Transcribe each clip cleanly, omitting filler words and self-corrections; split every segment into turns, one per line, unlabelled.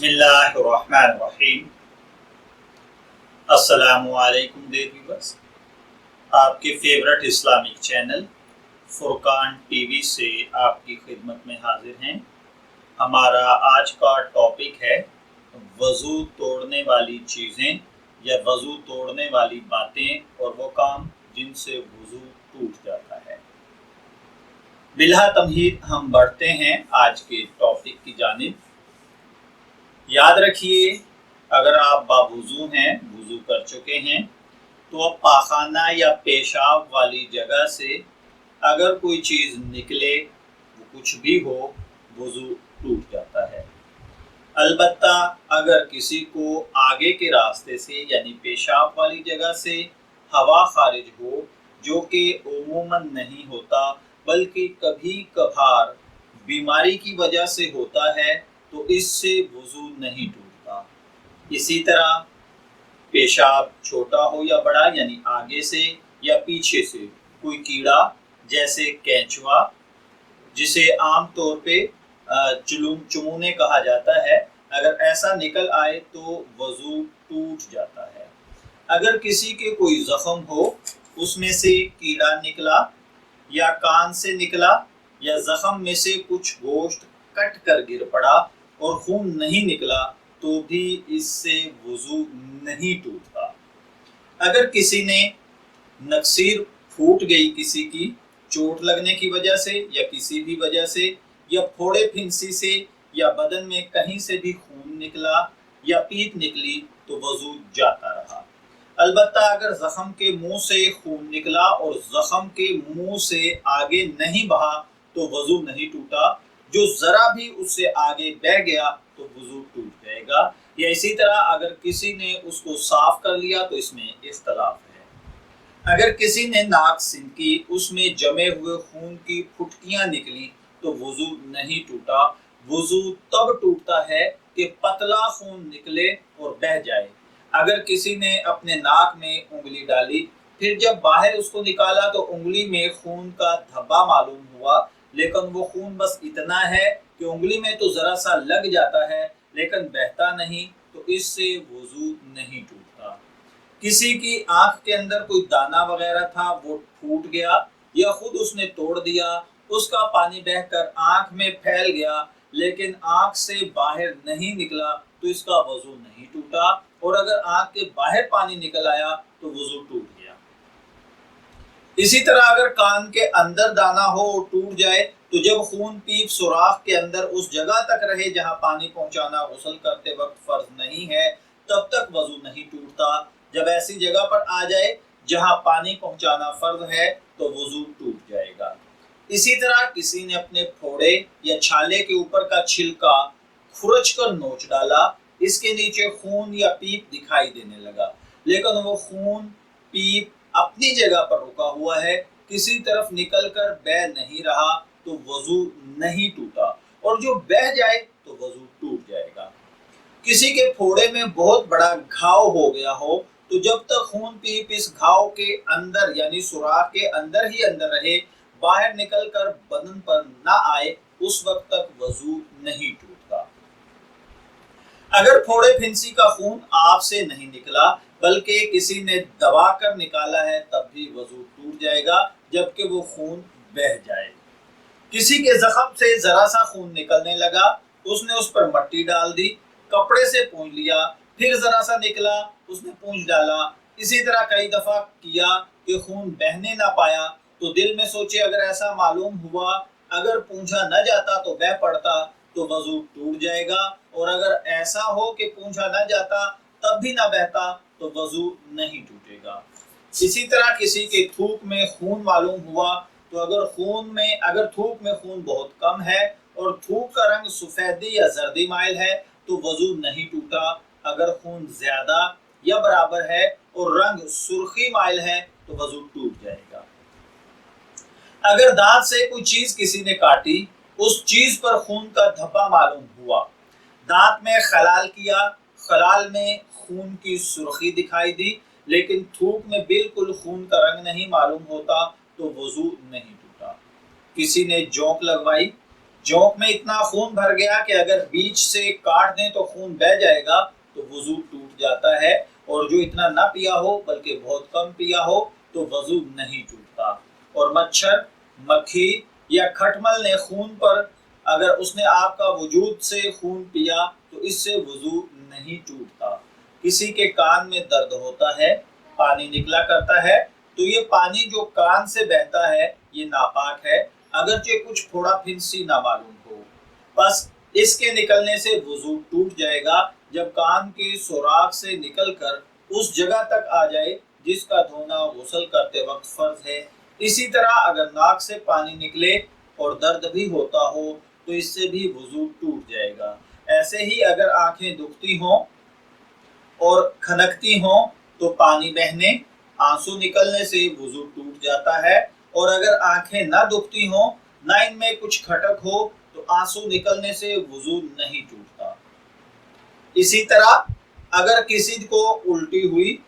بسم اللہ الرحمن الرحیم۔ السلام علیکم ڈیئر ویورز، آپ کے فیورٹ اسلامک چینل فرقان ٹی وی سے آپ کی خدمت میں حاضر ہیں۔ ہمارا آج کا ٹاپک ہے وضو توڑنے والی چیزیں یا وضو توڑنے والی باتیں اور وہ کام جن سے وضو ٹوٹ جاتا ہے۔ بلا تمہید ہم بڑھتے ہیں آج کے ٹاپک کی جانب۔ یاد رکھیے، اگر آپ باوضو ہیں، وضو کر چکے ہیں، تو اب پاخانہ یا پیشاب والی جگہ سے اگر کوئی چیز نکلے، وہ کچھ بھی ہو، وضو ٹوٹ جاتا ہے۔ البتہ اگر کسی کو آگے کے راستے سے یعنی پیشاب والی جگہ سے ہوا خارج ہو، جو کہ عموماً نہیں ہوتا بلکہ کبھی کبھار بیماری کی وجہ سے ہوتا ہے، تو اس سے وضو نہیں ٹوٹتا۔ اسی طرح پیشاب چھوٹا ہو یا بڑا یعنی آگے سے یا پیچھے سے کوئی کیڑا جیسے کینچوا، جسے عام طور پہ چمونے کہا جاتا ہے، اگر ایسا نکل آئے تو وضو ٹوٹ جاتا ہے۔ اگر کسی کے کوئی زخم ہو، اس میں سے کیڑا نکلا یا کان سے نکلا یا زخم میں سے کچھ گوشت کٹ کر گر پڑا اور خون نہیں نکلا، تو بھی اس سے وضو نہیں ٹوٹتا۔ اگر کسی نے نکسیر پھوٹ گئی کسی کی چوٹ لگنے کی وجہ سے یا کسی بھی وجہ سے، یا پھوڑے پھنسی سے یا بدن میں کہیں سے بھی خون نکلا یا پیپ نکلی، تو وضو جاتا رہا۔ البتہ اگر زخم کے منہ سے خون نکلا اور زخم کے منہ سے آگے نہیں بہا تو وضو نہیں ٹوٹا۔ جو ذرا بھی اس سے آگے بہ گیا تو وضو ٹوٹ جائے گا۔ یا اسی طرح اگر کسی نے اس کو صاف کر لیا تو اس میں اختلاف ہے۔ اگر کسی نے ناک سنکی، اس میں جمے ہوئے خون کی پھٹکیاں نکلی تو وضو نہیں ٹوٹا۔ وضو تب ٹوٹتا ہے کہ پتلا خون نکلے اور بہہ جائے۔ اگر کسی نے اپنے ناک میں انگلی ڈالی، پھر جب باہر اس کو نکالا تو انگلی میں خون کا دھبا معلوم ہوا، لیکن وہ خون بس اتنا ہے کہ انگلی میں تو ذرا سا لگ جاتا ہے لیکن بہتا نہیں، تو اس سے وضو نہیں ٹوٹتا۔ کسی کی آنکھ کے اندر کوئی دانہ وغیرہ تھا، وہ پھوٹ گیا یا خود اس نے توڑ دیا، اس کا پانی بہہ کر آنکھ میں پھیل گیا لیکن آنکھ سے باہر نہیں نکلا، تو اس کا وضو نہیں ٹوٹا۔ اور اگر آنکھ کے باہر پانی نکل آیا تو وضو ٹوٹ گیا۔ اسی طرح اگر کان کے اندر دانہ ہو اور ٹوٹ جائے تو جب خون پیپ سوراخ کے اندر اس جگہ تک رہے جہاں پانی پہنچانا غسل کرتے وقت فرض نہیں ہے، تب تک وضو نہیں ٹوٹتا۔ جب ایسی جگہ پر آ جائے جہاں پانی پہنچانا فرض ہے تو وضو ٹوٹ جائے گا۔ اسی طرح کسی نے اپنے پھوڑے یا چھالے کے اوپر کا چھلکا کھرچ کر نوچ ڈالا، اس کے نیچے خون یا پیپ دکھائی دینے لگا، لیکن وہ خون پیپ اپنی جگہ پر رکا ہوا ہے، کسی طرف نکل کر بہہ نہیں رہا، تو وضو نہیں ٹوٹا۔ اور جو بہہ جائے تو وضو ٹوٹ جائے گا۔ کسی کے پھوڑے میں بہت بڑا گھاؤ ہو گیا ہو، تو جب تک خون پیپ اس گھاؤ کے اندر یعنی سوراخ کے اندر ہی اندر رہے، باہر نکل کر بدن پر نہ آئے، اس وقت تک وضو نہیں ٹوٹتا۔ اگر پھوڑے پھنسی کا خون آپ سے نہیں نکلا بلکہ کسی نے دبا کر نکالا ہے، تب بھی وضو ٹوٹ جائے گا جبکہ وہ خون بہہ جائے۔ کسی کے زخم سے ذرا سا خون نکلنے لگا، اس نے اس پر مٹی ڈال دی، کپڑے سے پونچھ لیا، پھر ذرا سا نکلا، اس نے پونچھ ڈالا، اسی طرح کئی دفعہ کیا کہ خون بہنے نہ پایا، تو دل میں سوچے اگر ایسا معلوم ہوا، اگر پونچھا نہ جاتا تو بہہ پڑتا، تو وضو ٹوٹ جائے گا۔ اور اگر ایسا ہو کہ پونچھا نہ جاتا تب بھی نہ بہتا تو وضو نہیں ٹوٹے گا۔ اسی طرح کسی کے تھوک میں خون معلوم ہوا، تو اگر تھوک میں خون بہت کم ہے اور تھوک کا رنگ سفیدی یا زردی مائل ہے تو وضو نہیں ٹوٹا۔ اگر خون زیادہ یا برابر ہے اور رنگ سرخی مائل ہے تو وضو ٹوٹ جائے گا۔ اگر دانت سے کوئی چیز کسی نے کاٹی، اس چیز پر خون کا دھبا معلوم ہوا، دانت میں خلال کیا، خلال میں خون کی سرخی دکھائی دی لیکن تھوک میں بالکل خون کا رنگ نہیں معلوم ہوتا، تو وضو نہیں ٹوٹا۔ کسی نے جونک لگوائی، जोंक में इतना खून भर गया कि अगर बीच से काट दें तो खून बह जाएगा, तो वजू टूट जाता है। और जो इतना ना पिया हो बल्कि बहुत कम पिया हो तो वजू नहीं टूटता। और मच्छर, मक्खी या खटमल ने खून पर अगर उसने आपका वजूद से खून पिया तो इससे वजू नहीं टूटता। किसी के कान में दर्द होता है, पानी निकला करता है, तो ये पानी जो कान से बहता है ये नापाक है, अगरचे कुछ फोड़ा फिंसी ना मालूम हो। बस इसके निकलने से वजू टूट जाएगा जब कान के सुराख से निकलकर उस जगह तक आ जाए जिसका धोना गुस्ल करते वक्त फर्ज है। इसी तरह अगर नाक से पानी निकले और दर्द भी होता हो तो इससे भी वजू टूट जाएगा। ऐसे ही अगर आंखें दुखती हों और खनकती हों तो पानी बहने, आंसू निकलने से वजू टूट जाता है। और अगर आंखें ना दुखती हों, ना इनमें कुछ खटक हो तो आंसू निकलने से वजू नहीं टूटता। इसी तरह अगर किसी को उल्टी हुई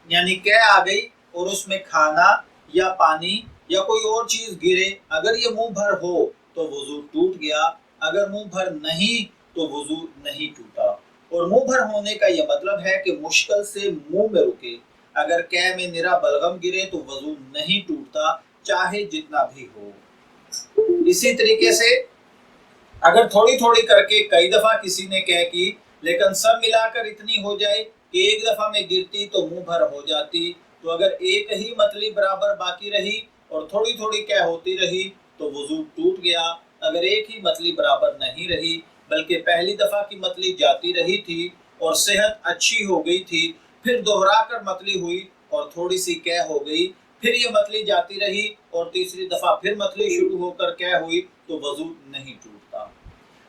यानी कै आ गई और उसमें खाना या पानी या कोई और चीज गिरे, अगर ये मुंह भर हो तो वजू टूट गया, अगर मुंह भर नहीं तो वजू नहीं टूटा। और मुंह भर होने का यह मतलब है कि मुश्किल से मुंह में रुके। अगर कै में निरा बलगम गिरे तो वजू नहीं टूटता, चाहे जितना भी हो। इसी तरीके से अगर थोड़ी थोड़ी करके कई दफा किसी ने कह की, लेकिन सब मिलाकर इतनी हो जाए कि एक दफा में गिरती तो मुंह भर हो जाती, तो अगर एक ही मतली बराबर बाकी रही और थोड़ी थोड़ी कह होती रही तो वजू टूट गया। अगर एक ही मतली बराबर नहीं रही बल्कि पहली दफा की मतली जाती रही थी और सेहत अच्छी हो गई थी, फिर दोहरा कर मतली हुई और थोड़ी सी कह हो गई, फिर ये मतली जाती रही और तीसरी दफा फिर मतली शुरू होकर कह हुई, तो वजू नहीं टूटता।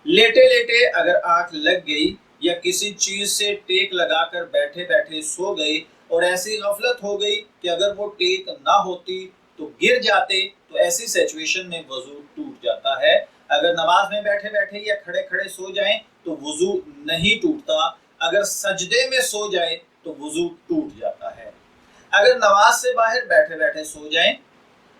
लेटे लेटे अगर आंख लग गई या किसी चीज से टेक लगाकर बैठे बैठे सो गए और ऐसी गफलत हो गई कि अगर वो टेक ना होती तो गिर जाते, तो ऐसी सिचुएशन में वजू टूट जाता है। अगर नमाज में बैठे बैठे या खड़े खड़े सो जाएं तो वजू नहीं टूटता। अगर सजदे में सो जाए तो वजू टूट जाता है। अगर नमाज से बाहर बैठे बैठे सो जाएं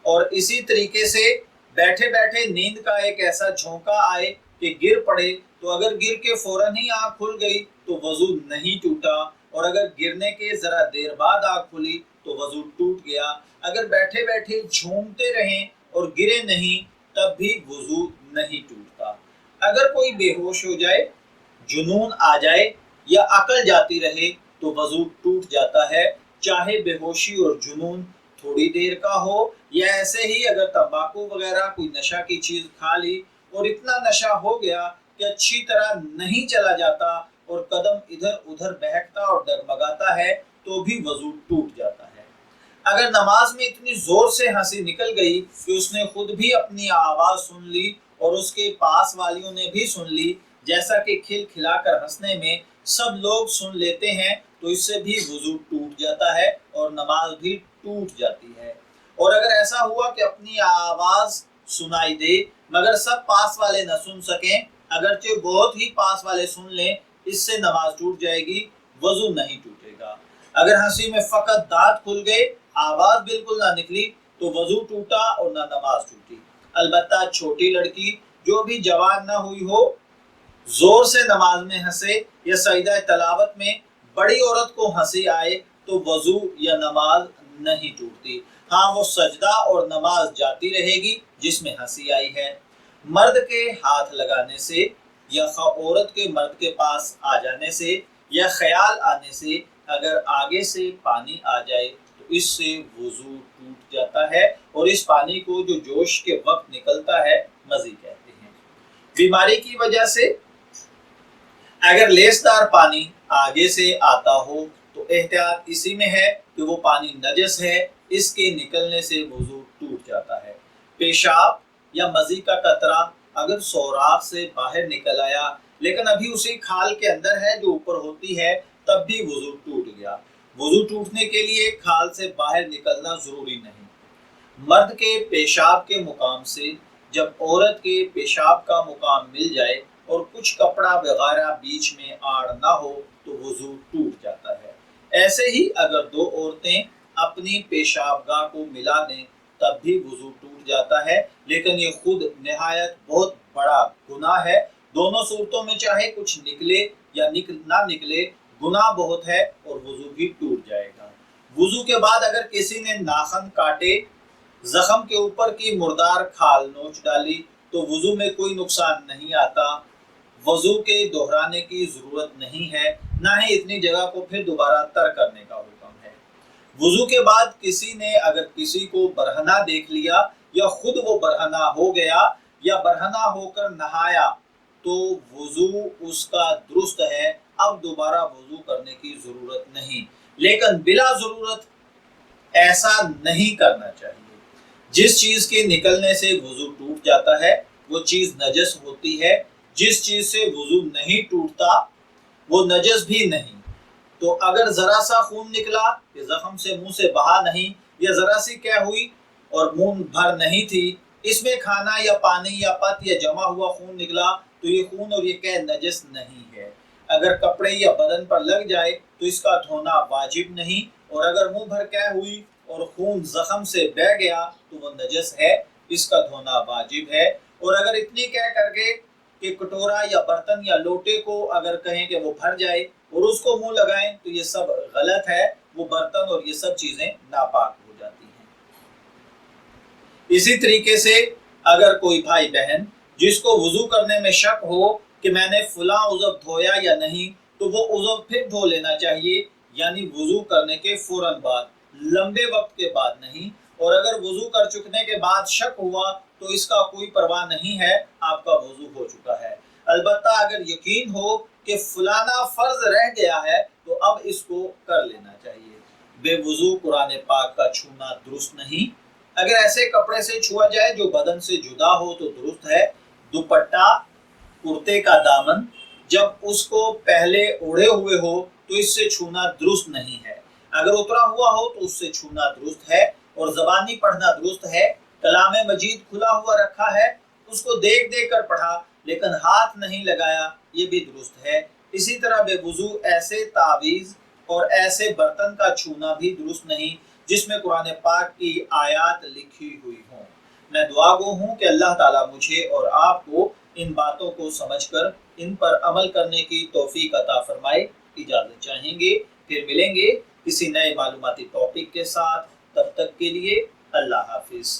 और इसी तरीके से बैठे बैठे नींद का एक ऐसा झोंका आए कि गिर पड़े, तो अगर गिर के फौरन ही आंख खुल गई तो वजू नहीं टूटा। और अगर गिरने के जरा देर बाद आंख खुली तो वजू टूट गया। अगर बैठे बैठे झूमते रहें और गिरे नहीं तब भी वजू नहीं टूटता। अगर कोई बेहोश हो जाए, जुनून आ जाए या अकल जाती रहे तो वजू टूट जाता है, चाहे बेहोशी और जुनून थोड़ी देर का हो या ऐसे ही अगर तंबाकू वगैरह कोई नशा की चीज खा ली और इतना नशा हो गया कि अच्छी तरह नहीं चला जाता और कदम इधर उधर बहकता और डगमगाता है तो भी वजू टूट जाता है। अगर नमाज में इतनी जोर से हंसी निकल गई कि उसने खुद भी अपनी आवाज सुन ली और उसके पास वालियों ने भी सुन ली, जैसा कि खिलखिलाकर हंसने में सब लोग सुन लेते हैं, तो इससे भी वजू टूट जाता है और नमाज भी टूट जाती है। और अगर ऐसा हुआ कि अपनी आवाज सुनाई दे मगर सब पास वाले न सुन सकें, अगरचे बहुत ही पास वाले सुन लें, इससे नमाज टूट जाएगी, वजू नहीं टूटेगा। अगर हंसी में फकत दांत खुल गए, आवाज बिल्कुल ना निकली, तो वजू टूटा और ना नमाज टूटी। अलबत्ता छोटी लड़की जो भी जवान ना हुई हो, जोर से नमाज में हंसे या सजदा तलावत में बड़ी औरत को हंसी आए तो वजू या नमाज नहीं टूटती। हाँ, वो सजदा और नमाज जाती रहेगी जिसमें हंसी आई है। मर्द के हाथ लगाने से या औरत के मर्द के पास आ जाने से या ख्याल आने से अगर आगे से पानी आ जाए तो इससे वजू टूट जाता है और इस पानी को जो जोश के वक्त निकलता है मज़ी कहते हैं। बीमारी की वजह से अगर लेसदार पानी आगे से आता हो तो एहतियात इसी में है कि वो पानी नजस है, इसके निकलने से वजू टूट जाता है। पेशाब या मज़ी का कतरा अगर सौराख से बाहर निकल आया लेकिन अभी उसी खाल के अंदर है जो ऊपर होती है, तब भी वजू टूट गया। वजू टूटने के लिए खाल से बाहर निकलना जरूरी नहीं। मर्द के पेशाब के मुकाम से जब औरत के पेशाब का मुकाम मिल जाए और कुछ कपड़ा वगैरह बीच में आड़ ना हो तो वजू टूट जाता है। ऐसे ही अगर दो औरतें अपनी पेशाबगाह को मिला दें तब भी वजू टूट जाता है, लेकिन ये खुद निहायत बहुत बड़ा गुनाह है। दोनों सूरतों में चाहे कुछ निकले या ना निकले, गुनाह बहुत है और वुजू भी टूट जाएगा। वुजू के बाद अगर किसी ने नाखन काटे, जख्म के ऊपर की मुर्दार खाल नोच डाली तो वुजू में कोई नुकसान नहीं आता। वजू के दोहराने की जरूरत नहीं है, ना ही इतनी जगह को फिर दोबारा तर करने का हुक्म है। वुजू के बाद किसी ने अगर किसी को बरहना देख लिया या खुद वो बरहना हो गया या बरहना होकर नहाया तो वुजू उसका दुरुस्त है, अब दोबारा वुजू करने की जरूरत नहीं। लेकिन बिला जरूरत ऐसा नहीं करना चाहिए। जिस चीज के निकलने से वुजू टूट जाता है वो चीज नजस होती है, जिस चीज से वुजू नहीं टूटता वो नजस भी नहीं। तो अगर जरा सा खून निकला कि जख्म से मुंह से बहा नहीं, या जरा सी कै हुई और मुंह भर नहीं थी, इसमें खाना या पानी या पत या जमा हुआ खून निकला तो ये खून और ये कै नजस नहीं है। अगर कपड़े या बदन पर लग जाए तो इसका धोना वाजिब नहीं, और अगर मुंह भर कै हुई और खून जख्म से बह गया तो वो नजस है, इसका धोना वाजिब है। और अगर इतनी कै करके कि कटोरा या बर्तन या लोटे को अगर कहें कि वो भर जाए और उसको मुंह लगाएं तो ये सब गलत है, वो बर्तन और ये सब चीजें नापाक हो जाती हैं। इसी तरीके से अगर कोई भाई बहन जिसको वुजू करने में शक हो कि मैंने फुला उज़व धोया या नहीं, तो वो उज़व फिर धो लेना चाहिए, यानी वुजू करने के फौरन बाद, लंबे वक्त के बाद नहीं। और अगर वुजू कर चुकने के बाद शक हुआ तो इसका कोई परवाह नहीं है, आपका वुजू हो चुका है। अलबत्ता अगर यकीन हो कि फलाना फर्ज रह गया है तो अब इसको कर लेना चाहिए। बेवुजू कुरान पाक का छूना दुरुस्त नहीं। अगर ऐसे कपड़े से छुआ जाए जो बदन से जुदा हो तो दुरुस्त है। दुपट्टा, कुर्ते का दामन जब उसको पहले ओढ़े हुए हो तो इससे छूना दुरुस्त नहीं है। अगर उतरा हुआ हो तो उससे छूना दुरुस्त है, और ज़बानी पढ़ना दुरुस्त है। कलामे मजीद खुला हुआ रखा है, उसको देख देख कर पढ़ा लेकिन हाथ नहीं लगाया, ये भी दुरुस्त है। इसी तरह बेवुजू ऐसे तावीज़ और ऐसे बर्तन का छूना भी दुरुस्त नहीं जिसमें कुरान पाक की आयत लिखी हुई हो। मैं दुआ गो हूँ कि अल्लाह ताला मुझे और आपको इन बातों को समझकर इन पर अमल करने की तौफीक अता फरमाए। इजाज़त चाहेंगे, फिर मिलेंगे किसी नए मालूमाती टॉपिक के साथ। तब तक के लिए अल्लाह हाफिज़।